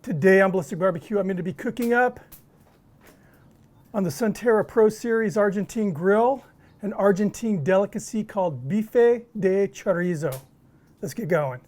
Today on Ballistic Barbecue, I'm going to be cooking up on the Sunterra Pro Series Argentine grill an Argentine delicacy called bife de chorizo. Let's get going.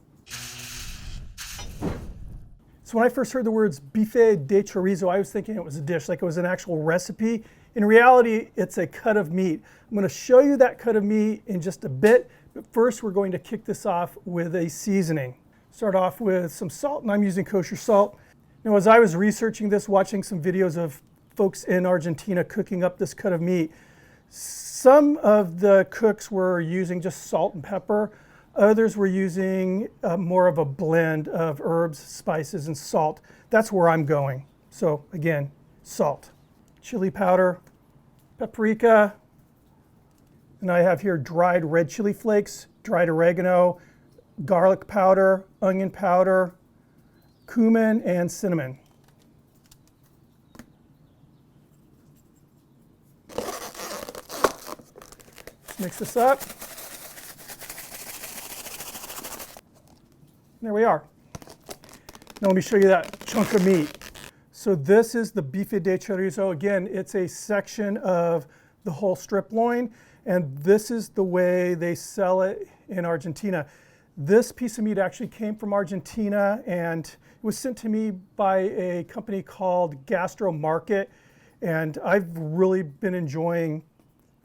So when I first heard the words bife de chorizo, I was thinking it was a dish, like it was an actual recipe. In reality, it's a cut of meat. I'm going to show you that cut of meat in just a bit, but first we're going to kick this off with a seasoning. Start off with some salt, and I'm using kosher salt. Now, as I was researching this, watching some videos of folks in Argentina cooking up this cut of meat, some of the cooks were using just salt and pepper. Others were using more of a blend of herbs, spices, and salt. That's where I'm going. So again, salt, chili powder, paprika, and I have here dried red chili flakes, dried oregano, garlic powder, onion powder, cumin, and cinnamon. Let's mix this up. There we are. Now let me show you that chunk of meat. So this is the bife de chorizo. Again, it's a section of the whole strip loin, and this is the way they sell it in Argentina. This piece of meat actually came from Argentina, and it was sent to me by a company called Gastro Market, and I've really been enjoying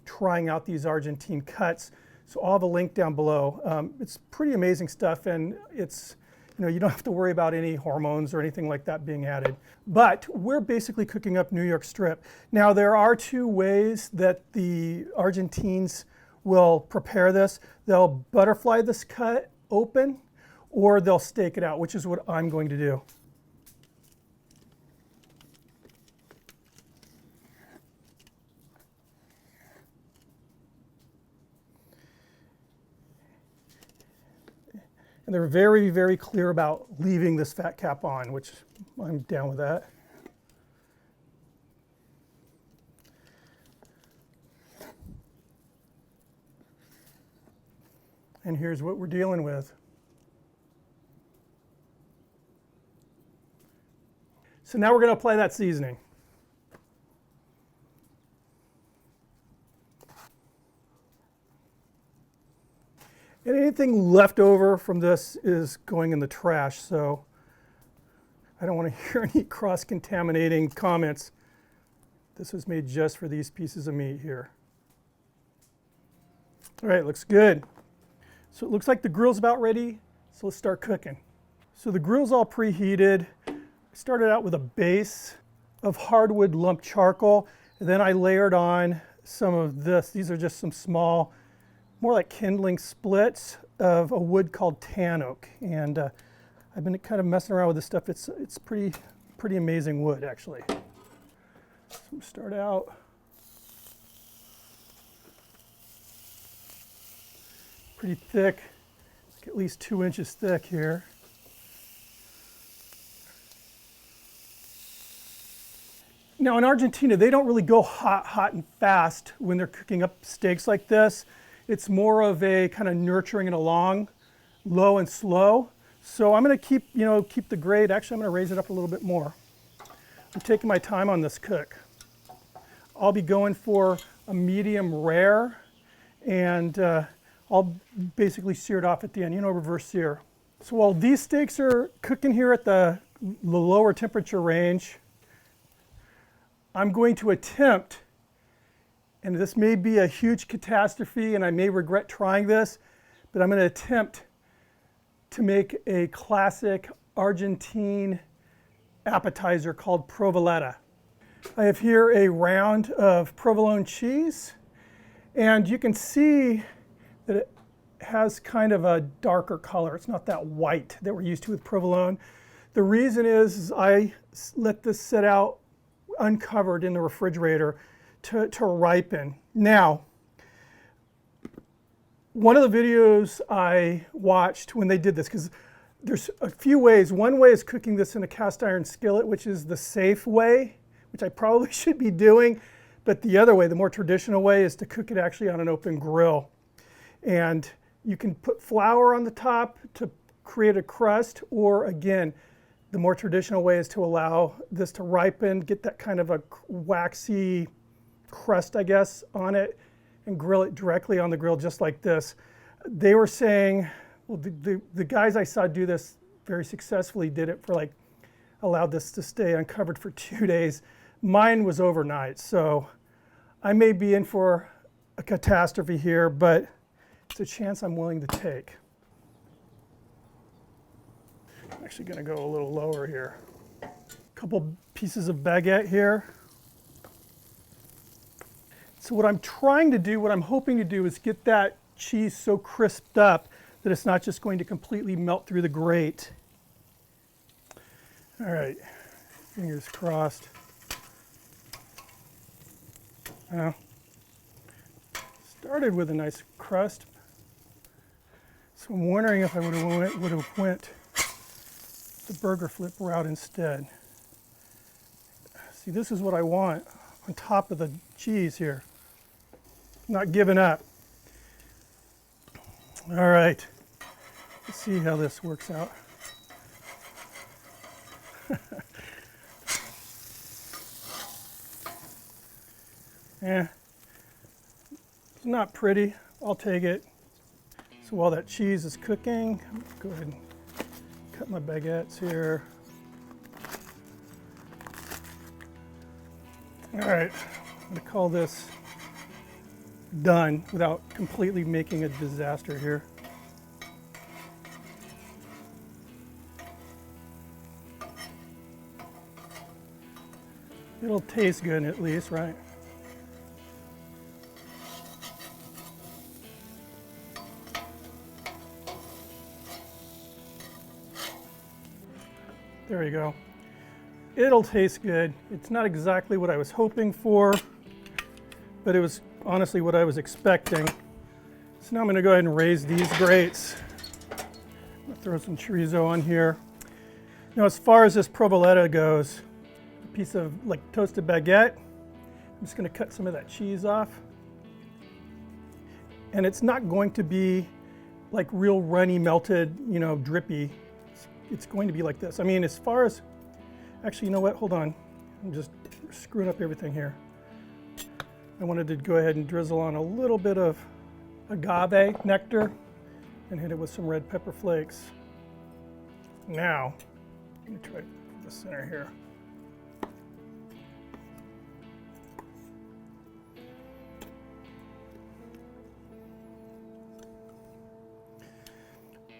trying out these Argentine cuts. So I'll have a link down below. It's pretty amazing stuff, and it's, you don't have to worry about any hormones or anything like that being added. But we're basically cooking up New York strip. Now, there are two ways that the Argentines will prepare this. They'll butterfly this cut open, or they'll stake it out, which is what I'm going to do. And they're very, very clear about leaving this fat cap on, which I'm down with that. And here's what we're dealing with. So now we're going to apply that seasoning. And anything left over from this is going in the trash, so I don't want to hear any cross-contaminating comments. This was made just for these pieces of meat here. All right, looks good. So it looks like the grill's about ready, so let's start cooking. So the grill's all preheated. I started out with a base of hardwood lump charcoal, and then I layered on some of this. These are just some small, more like kindling splits of a wood called tan oak. And I've been kind of messing around with this stuff. It's pretty amazing wood, actually. So we'll start out. Pretty thick, like at least 2 inches thick here. Now in Argentina, they don't really go hot and fast when they're cooking up steaks like this. It's more of a kind of nurturing it along, low and slow. So I'm going to keep the grade. Actually, I'm going to raise it up a little bit more. I'm taking my time on this cook. I'll be going for a medium rare, and I'll basically sear it off at the end, reverse sear. So while these steaks are cooking here at the lower temperature range, I'm going to attempt, and this may be a huge catastrophe and I may regret trying this, but I'm going to attempt to make a classic Argentine appetizer called provoleta. I have here a round of provolone cheese, and you can see that it has kind of a darker color. It's not that white that we're used to with provolone. The reason is I let this sit out uncovered in the refrigerator to ripen. Now, one of the videos I watched when they did this, because there's a few ways. One way is cooking this in a cast iron skillet, which is the safe way, which I probably should be doing. But the other way, the more traditional way, is to cook it actually on an open grill. And you can put flour on the top to create a crust, or again, The more traditional way is to allow this to ripen, get that kind of a waxy crust, I guess, on it, and grill it directly on the grill just like this. They were saying, well, the guys I saw do this very successfully did it for like, allowed this to stay uncovered for 2 days. Mine was overnight, so I may be in for a catastrophe here, but it's a chance I'm willing to take. I'm actually going to go a little lower here. A couple pieces of baguette here. So what I'm trying to do, what I'm hoping to do is get that cheese so crisped up that it's not just going to completely melt through the grate. All right, fingers crossed. Started with a nice crust, so I'm wondering if I would have went the burger flip route instead. See, this is what I want on top of the cheese here. Not giving up. All right, let's see how this works out. Yeah, it's not pretty. I'll take it. So while that cheese is cooking, go ahead and cut my baguettes here. All right, I'm going to call this done without completely making a disaster here. It'll taste good at least, right? There you go. It'll taste good. It's not exactly what I was hoping for, but it was honestly what I was expecting. So now I'm going to go ahead and raise these grates. I'm going to throw some chorizo on here. Now, as far as this provoletta goes, a piece of like toasted baguette, I'm just going to cut some of that cheese off. And it's not going to be like real runny, melted, you know, drippy. It's going to be like this. I mean, as far as, actually, you know what? Hold on. I'm just screwing up everything here. I wanted to go ahead and drizzle on a little bit of agave nectar and hit it with some red pepper flakes. Now, let me try the center here.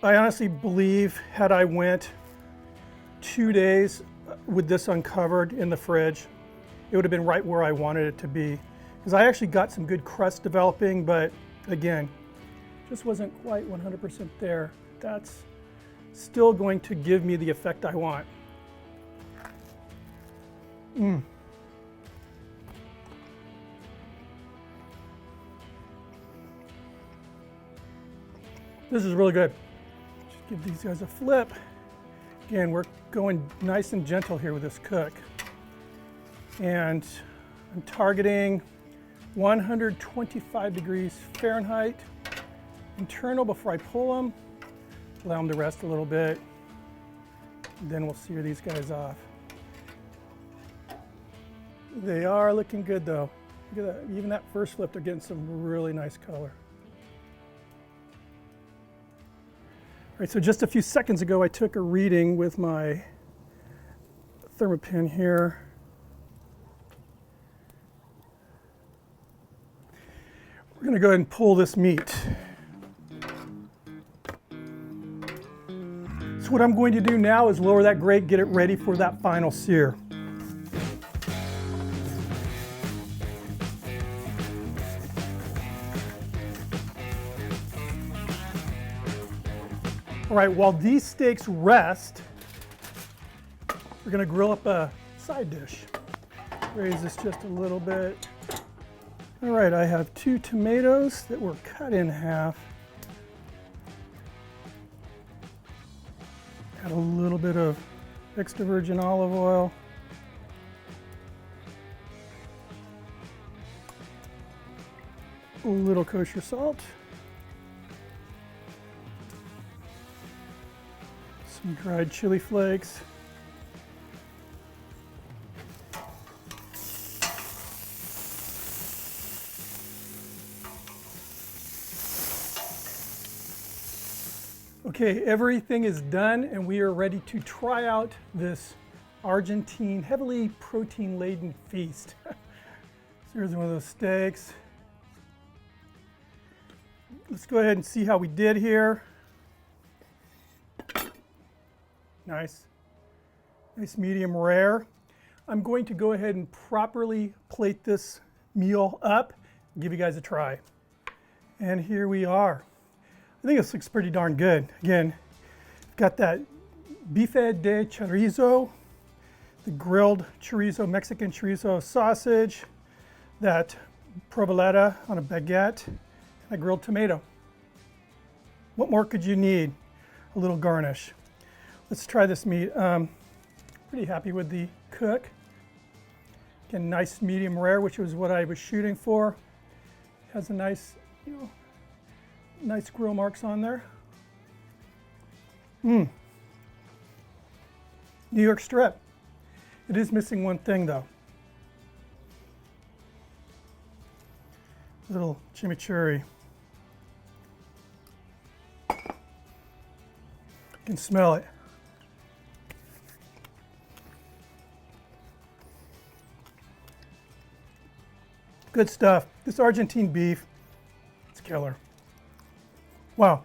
I honestly believe had I went 2 days with this uncovered in the fridge, it would have been right where I wanted it to be. Because I actually got some good crust developing, but again, just wasn't quite 100% there. That's still going to give me the effect I want. This is really good. Just give these guys a flip. Again, we're going nice and gentle here with this cook. And I'm targeting 125 degrees Fahrenheit internal before I pull them. Allow them to rest a little bit. Then we'll sear these guys off. They are looking good though. Look at that, even that first flip, they're getting some really nice color. All right, so just a few seconds ago, I took a reading with my thermopin here. We're going to go ahead and pull this meat. So what I'm going to do now is lower that grate, get it ready for that final sear. All right, while these steaks rest, we're going to grill up a side dish. Raise this just a little bit. All right, I have 2 tomatoes that were cut in half. Add a little bit of extra virgin olive oil. A little kosher salt. Some dried chili flakes. Okay, everything is done and we are ready to try out this Argentine, heavily protein-laden feast. So here's one of those steaks. Let's go ahead and see how we did here. Nice. Nice medium rare. I'm going to go ahead and properly plate this meal up and give you guys a try. And here we are. I think this looks pretty darn good. Again, got that bife de chorizo, the grilled chorizo, Mexican chorizo sausage, that provoleta on a baguette, and a grilled tomato. What more could you need? A little garnish. Let's try this meat. Pretty happy with the cook. Again, nice medium rare, which was what I was shooting for. Has a nice, nice grill marks on there. New York strip. It is missing one thing though. A little chimichurri. You can smell it. Good stuff. This Argentine beef, it's killer. Wow.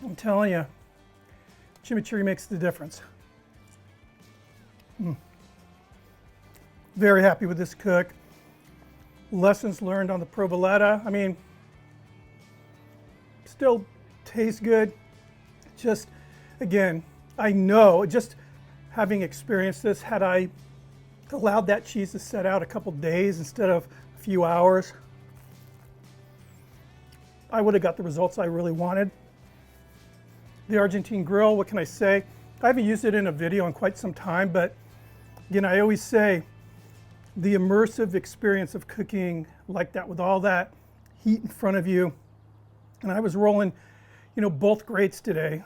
I'm telling you, chimichurri makes the difference. Very happy with this cook. Lessons learned on the provoleta. I mean, still tastes good. Just, again, I know, just having experienced this, had I allowed that cheese to set out a couple days instead of a few hours, I would have got the results I really wanted. The Argentine grill, what can I say? I haven't used it in a video in quite some time, but again, I always say the immersive experience of cooking like that with all that heat in front of you. And I was rolling, both grates today.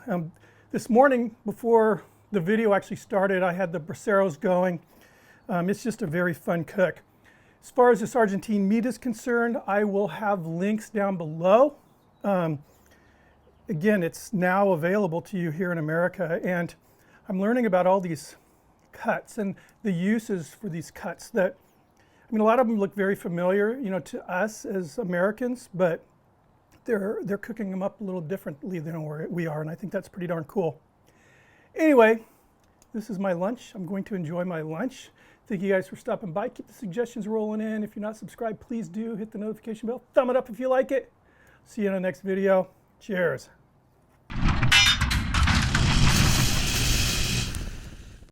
This morning, before the video actually started, I had the braseros going. It's just a very fun cook. As far as this Argentine meat is concerned, I will have links down below. Again, it's now available to you here in America, and I'm learning about all these cuts and the uses for these cuts that, a lot of them look very familiar, to us as Americans, but they're cooking them up a little differently than we are, and I think that's pretty darn cool. Anyway, this is my lunch. I'm going to enjoy my lunch. Thank you guys for stopping by. Keep the suggestions rolling in. If you're not subscribed, please do hit the notification bell. Thumb it up if you like it. See you in the next video. Cheers.